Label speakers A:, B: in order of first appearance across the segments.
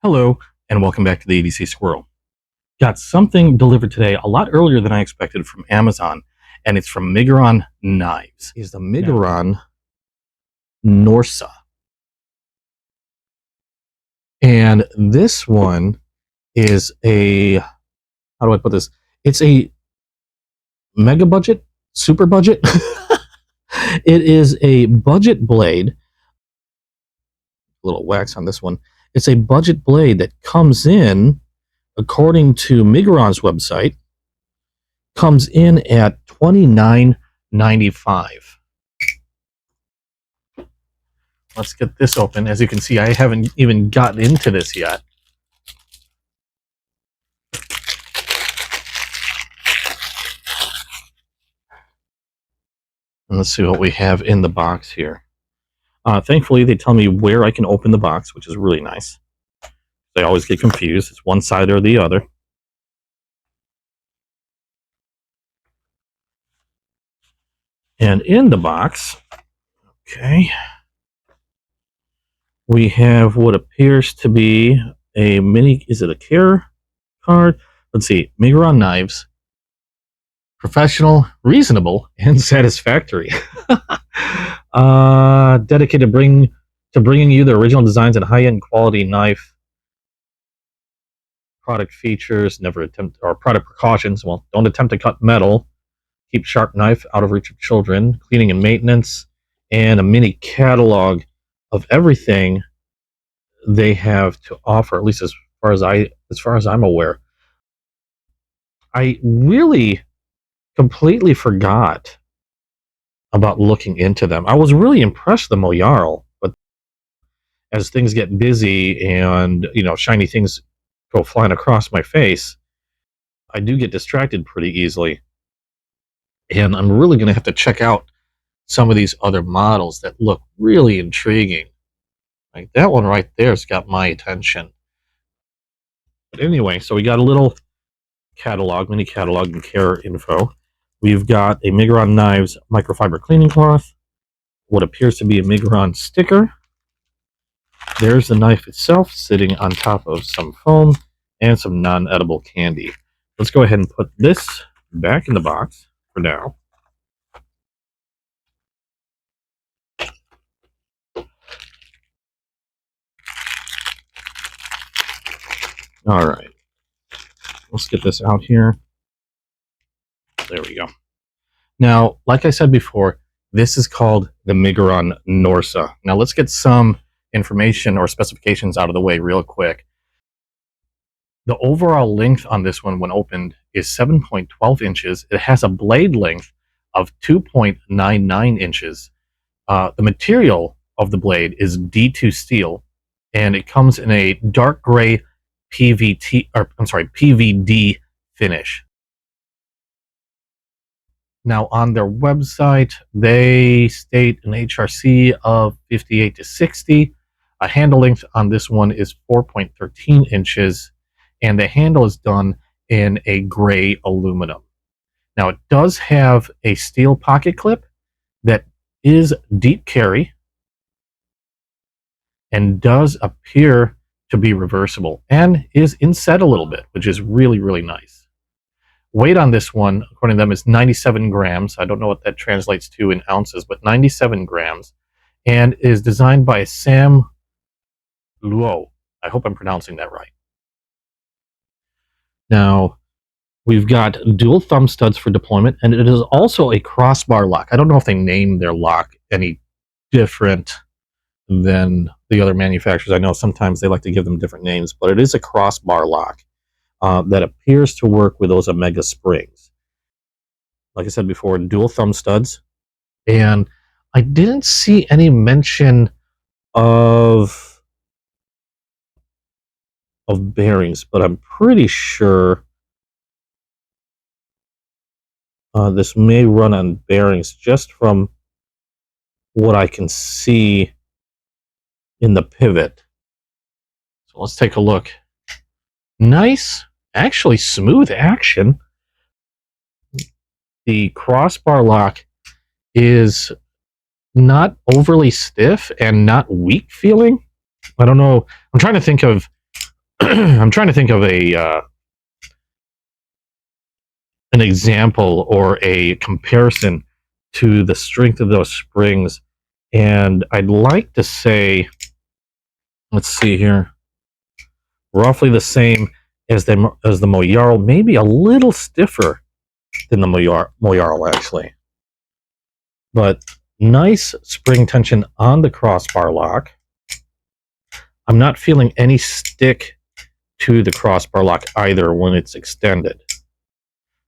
A: Hello, and welcome back to the ABC Squirrel. Got something delivered today a lot earlier than I expected from Amazon, and it's from Migron Knives. It's the Migron Norsa. And this one is a, how do I put this? It's a mega budget, super budget. It is a budget blade. A little wax on this one. It's a budget blade that comes in, according to Migron's website, comes in at $29.95. Let's get this open. As you can see, I haven't even gotten into this yet. And let's see what we have in the box here. Thankfully, they tell me where I can open the box, which is really nice. I always get confused. It's one side or the other. And in the box, okay, we have what appears to be a mini, is it a care card? Let's see, Migron Knives, professional, reasonable, and satisfactory. Dedicated to bringing you the original designs and high-end quality knife. Product features, product precautions. Well, don't attempt to cut metal. Keep sharp knife out of reach of children. Cleaning and maintenance, and a mini catalog of everything they have to offer, at least as far as I'm aware. I really completely forgot about looking into them. I was really impressed with the Mojarl, but as things get busy and shiny things go flying across my face, I do get distracted pretty easily. And I'm really going to have to check out some of these other models that look really intriguing. Like that one right there's got my attention. But anyway, so we got a little catalog, mini catalog and care info. We've got a Migron Knives microfiber cleaning cloth, what appears to be a Migron sticker. There's the knife itself sitting on top of some foam and some non-edible candy. Let's go ahead and put this back in the box for now. All right, let's get this out here. There we go. Now, like I said before, this is called the Migron Norsa. Now, let's get some information or specifications out of the way real quick. The overall length on this one, when opened, is 7.12 inches. It has a blade length of 2.99 inches. The material of the blade is D2 steel, and it comes in a dark gray PVD finish. Now, on their website, they state an HRC of 58 to 60. A handle length on this one is 4.13 inches, and the handle is done in a gray aluminum. Now, it does have a steel pocket clip that is deep carry and does appear to be reversible and is inset a little bit, which is really, really nice. Weight on this one, according to them, is 97 grams. I don't know what that translates to in ounces, but 97 grams, and is designed by Sam Luo. I hope I'm pronouncing that right. Now, we've got dual thumb studs for deployment, and it is also a crossbar lock. I don't know if they name their lock any different than the other manufacturers. I know sometimes they like to give them different names, but it is a crossbar lock that appears to work with those Omega springs. Like I said before, dual thumb studs. And I didn't see any mention of bearings, but I'm pretty sure this may run on bearings just from what I can see in the pivot. So let's take a look. Nice, actually smooth action. The crossbar lock is not overly stiff and not weak feeling. I don't know. I'm trying to think of I'm trying to think of an example or a comparison to the strength of those springs, and I'd like to say, let's see here, roughly the same as the Mojarl, maybe a little stiffer than the Mojarl actually, but nice spring tension on the crossbar lock. I'm not feeling any stick to the crossbar lock either when it's extended.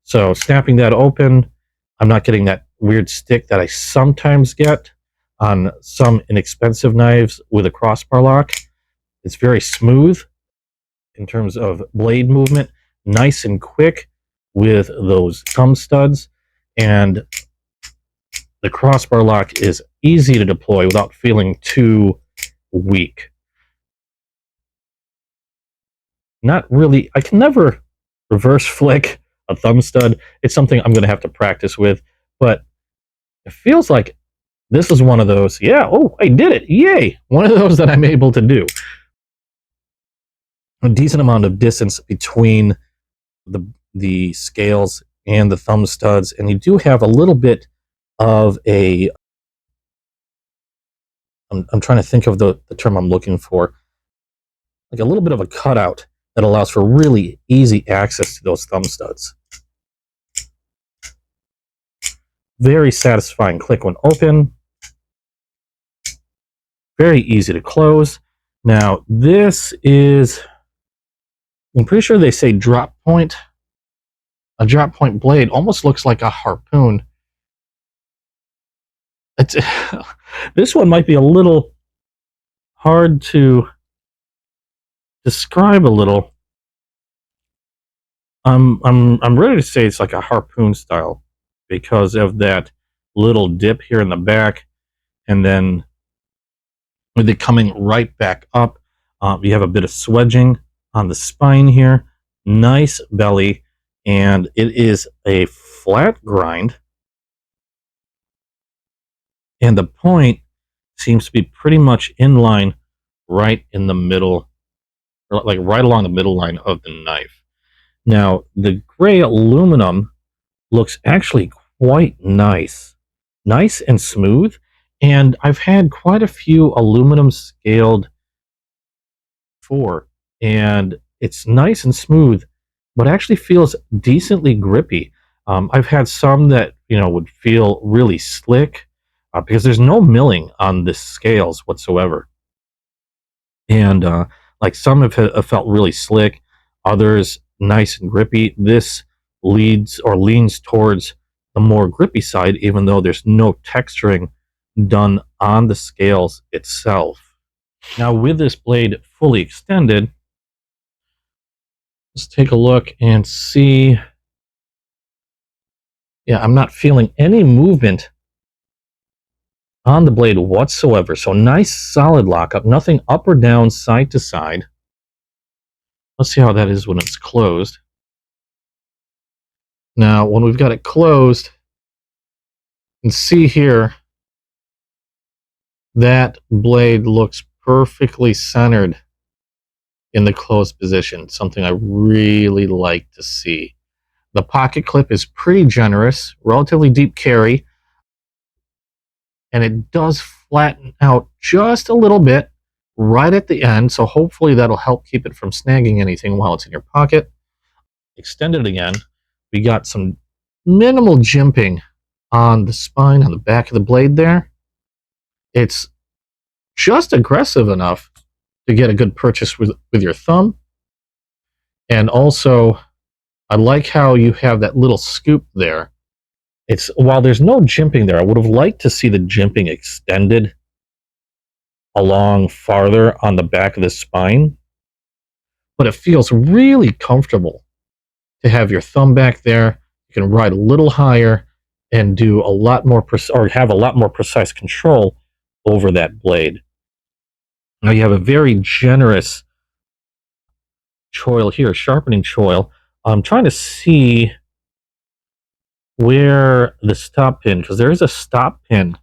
A: So snapping that open, I'm not getting that weird stick that I sometimes get on some inexpensive knives with a crossbar lock. It's very smooth in terms of blade movement, nice and quick with those thumb studs, and the crossbar lock is easy to deploy without feeling too weak. Not really, I can never reverse flick a thumb stud. It's something I'm going to have to practice with, but it feels like this is one of those, yeah, oh, I did it, yay! One of those that I'm able to do. A decent amount of distance between the scales and the thumb studs, and you do have a little bit of a, I'm trying to think of the term I'm looking for, like a little bit of a cutout that allows for really easy access to those thumb studs. Very satisfying click when open. Very easy to close. Now, this is, I'm pretty sure they say drop point. A drop point blade almost looks like a harpoon. It's, this one might be a little hard to describe a little. I'm ready to say it's like a harpoon style because of that little dip here in the back, and then with it coming right back up, you have a bit of swedging on the spine here. Nice belly, and it is a flat grind, and the point seems to be pretty much in line right in the middle, like right along the middle line of the knife. Now, the gray aluminum looks actually quite nice. Nice and smooth. And I've had quite a few aluminum scaled before, and it's nice and smooth, but actually feels decently grippy. I've had some that, would feel really slick because there's no milling on the scales whatsoever. And like some have felt really slick, others nice and grippy. This leans towards the more grippy side, even though there's no texturing done on the scales itself. Now, with this blade fully extended, let's take a look and see. Yeah, I'm not feeling any movement on the blade whatsoever. So nice solid lockup, nothing up or down, side to side. Let's see how that is when it's closed. Now, when we've got it closed, you can see here that blade looks perfectly centered in the closed position, something I really like to see. The pocket clip is pretty generous, relatively deep carry, and it does flatten out just a little bit right at the end, so hopefully that'll help keep it from snagging anything while it's in your pocket. Extend it again. We got some minimal jimping on the spine, on the back of the blade there. It's just aggressive enough to get a good purchase with your thumb. And also, I like how you have that little scoop there. It's, while there's no jimping there, I would have liked to see the jimping extended along farther on the back of the spine, but it feels really comfortable to have your thumb back there. You can ride a little higher and do a lot more or have a lot more precise control over that blade. Now you have a very generous choil here, sharpening choil. I'm trying to see where the stop pin, because there is a stop pin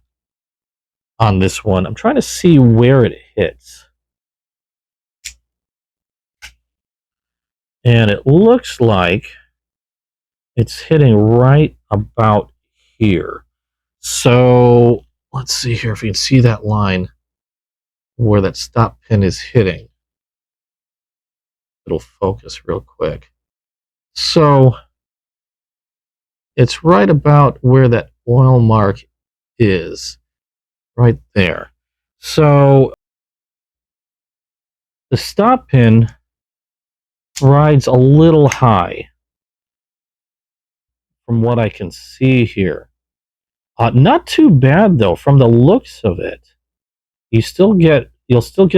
A: on this one. I'm trying to see where it hits. And it looks like it's hitting right about here. So let's see here if you can see that line where that stop pin is hitting. It'll focus real quick. So it's right about where that oil mark is, right there. So the stop pin rides a little high from what I can see here. Not too bad though, from the looks of it. You'll still get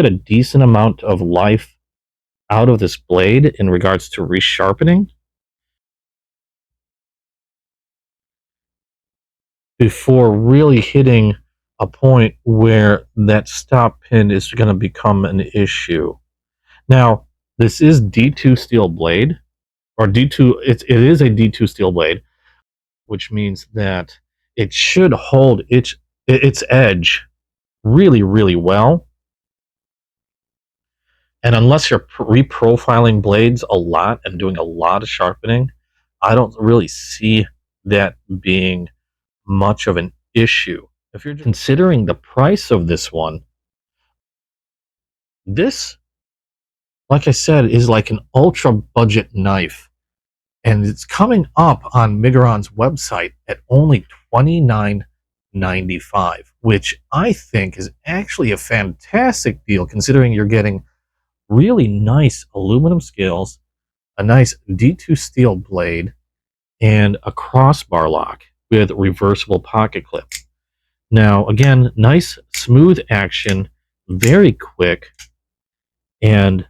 A: a decent amount of life out of this blade in regards to resharpening before really hitting a point where that stop pin is going to become an issue. Now, this is D2 steel blade, or D2. It is a D2 steel blade, which means that it should hold its edge really, really well. And unless you're reprofiling blades a lot and doing a lot of sharpening, I don't really see that being much of an issue. If you're considering the price of this one, this, like I said, is like an ultra budget knife. And it's coming up on Miguron's website at only $29.95, which I think is actually a fantastic deal considering you're getting really nice aluminum scales, a nice D2 steel blade, and a crossbar lock with reversible pocket clip. Now, again, nice smooth action, very quick, and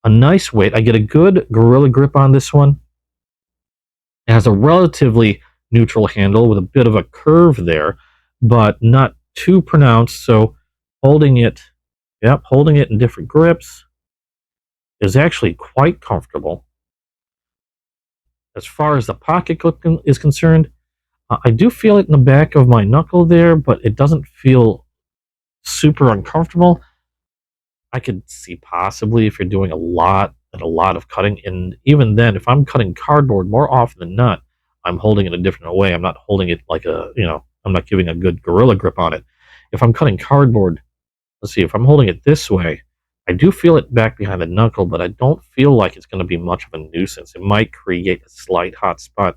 A: a nice weight. I get a good Gorilla Grip on this one. It has a relatively neutral handle with a bit of a curve there, but not too pronounced, so holding it in different grips is actually quite comfortable. As far as the pocket clip is concerned, I do feel it in the back of my knuckle there, but it doesn't feel super uncomfortable. I could see possibly if you're doing a lot of cutting, and even then, if I'm cutting cardboard, more often than not, I'm holding it a different way. I'm not holding it like I'm not giving a good Gorilla Grip on it. If I'm cutting cardboard, let's see, if I'm holding it this way, I do feel it back behind the knuckle, but I don't feel like it's going to be much of a nuisance. It might create a slight hot spot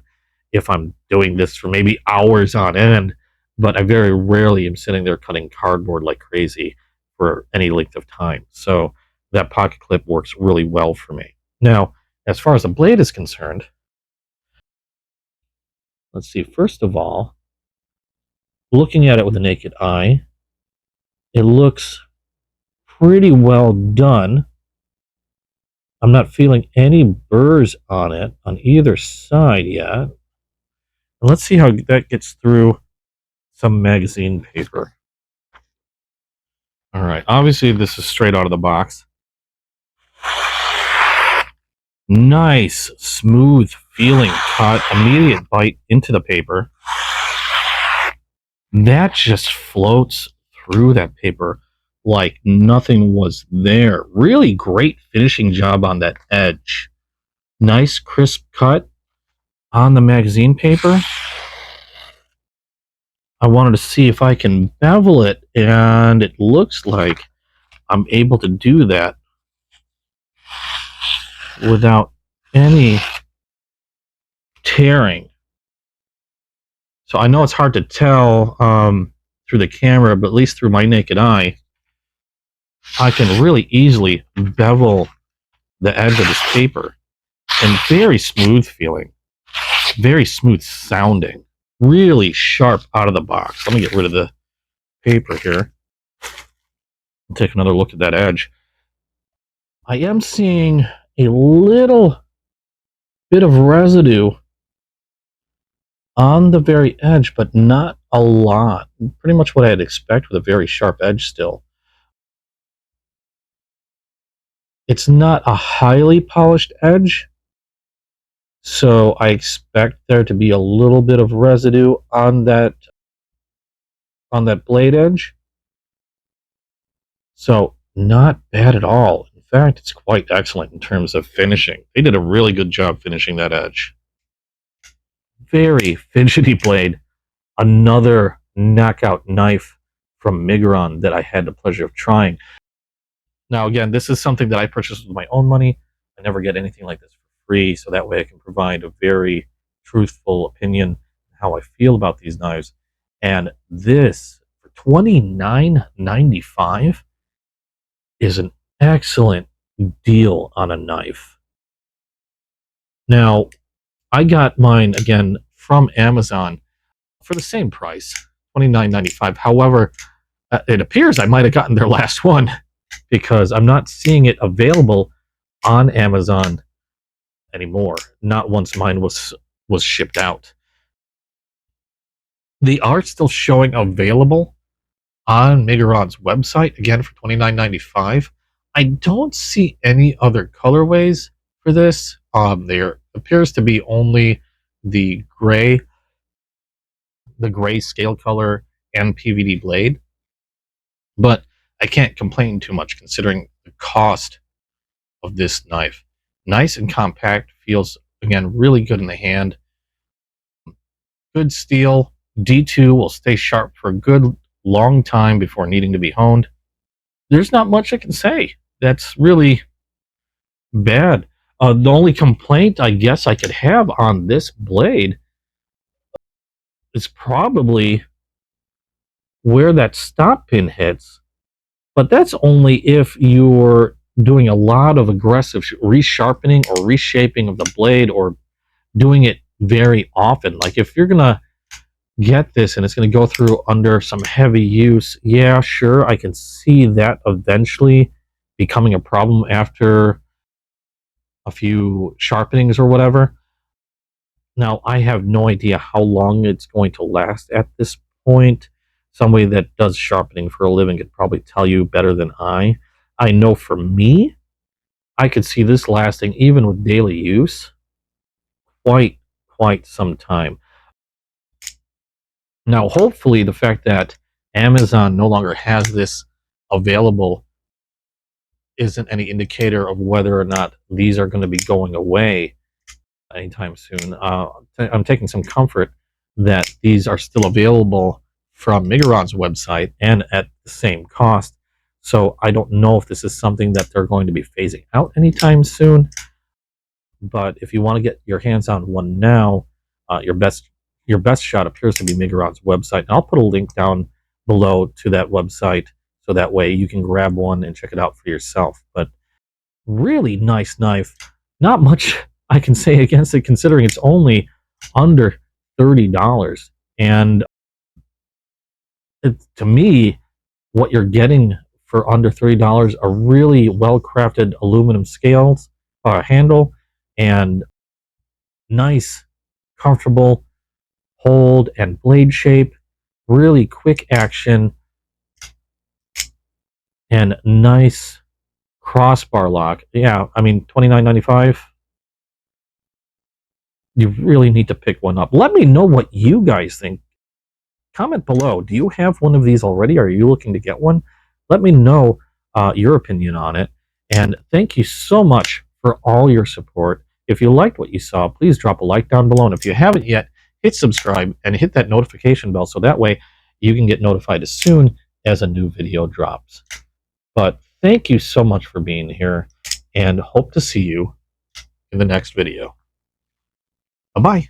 A: if I'm doing this for maybe hours on end, but I very rarely am sitting there cutting cardboard like crazy for any length of time. So that pocket clip works really well for me. Now, as far as the blade is concerned, let's see, first of all, looking at it with the naked eye, it looks pretty well done. I'm not feeling any burrs on it on either side yet. And let's see how that gets through some magazine paper. All right, obviously this is straight out of the box. Nice, smooth feeling cut, immediate bite into the paper. That just floats through that paper like nothing was there. Really great finishing job on that edge. Nice crisp cut on the magazine paper. I wanted to see if I can bevel it, and it looks like I'm able to do that without any tearing. So I know it's hard to tell through the camera, but at least through my naked eye, I can really easily bevel the edge of this paper. And very smooth feeling, very smooth sounding, really sharp out of the box. Let me get rid of the paper here and take another look at that edge. I am seeing a little bit of residue on the very edge, but not a lot. Pretty much what I'd expect with a very sharp edge still. It's not a highly polished edge, so I expect there to be a little bit of residue on that blade edge. So not bad at all. In fact, it's quite excellent in terms of finishing. They did a really good job finishing that edge. Very fidgety blade. Another knockout knife from Migron that I had the pleasure of trying. Now, again, this is something that I purchased with my own money. I never get anything like this for free, so that way I can provide a very truthful opinion on how I feel about these knives. And this, for $29.95, is an excellent deal on a knife. Now, I got mine, again, from Amazon for the same price, $29.95. However, it appears I might have gotten their last one, because I'm not seeing it available on Amazon anymore. Not once mine was shipped out. They are still showing available on Migron's website, again for $29.95. I don't see any other colorways for this. There appears to be only the gray scale color and PVD blade, but I can't complain too much considering the cost of this knife. Nice and compact, feels, again, really good in the hand. Good steel. D2 will stay sharp for a good long time before needing to be honed. There's not much I can say that's really bad. The only complaint I guess I could have on this blade is probably where that stop pin hits, but that's only if you're doing a lot of aggressive resharpening or reshaping of the blade, or doing it very often. Like if you're gonna get this and it's gonna go through under some heavy use, yeah, sure, I can see that eventually becoming a problem after a few sharpenings or whatever. Now, I have no idea how long it's going to last at this point. Somebody that does sharpening for a living could probably tell you better than I. I know for me, I could see this lasting, even with daily use, quite some time. Now, hopefully, the fact that Amazon no longer has this available isn't any indicator of whether or not these are going to be going away anytime soon. I'm taking some comfort that these are still available from Migron's website and at the same cost. So I don't know if this is something that they're going to be phasing out anytime soon. But if you want to get your hands on one now, your best shot appears to be Migron's website. And I'll put a link down below to that website, so that way you can grab one and check it out for yourself. But really nice knife. Not much I can say against it, considering it's only under $30. And to me, what you're getting for under $30 are really well-crafted aluminum scales, handle, and nice, comfortable hold and blade shape, really quick action, and nice crossbar lock. Yeah, I mean, $29.95. You really need to pick one up. Let me know what you guys think. Comment below. Do you have one of these already? Are you looking to get one? Let me know your opinion on it. And thank you so much for all your support. If you liked what you saw, please drop a like down below. And if you haven't yet, hit subscribe and hit that notification bell, so that way you can get notified as soon as a new video drops. But thank you so much for being here, and hope to see you in the next video. Bye-bye.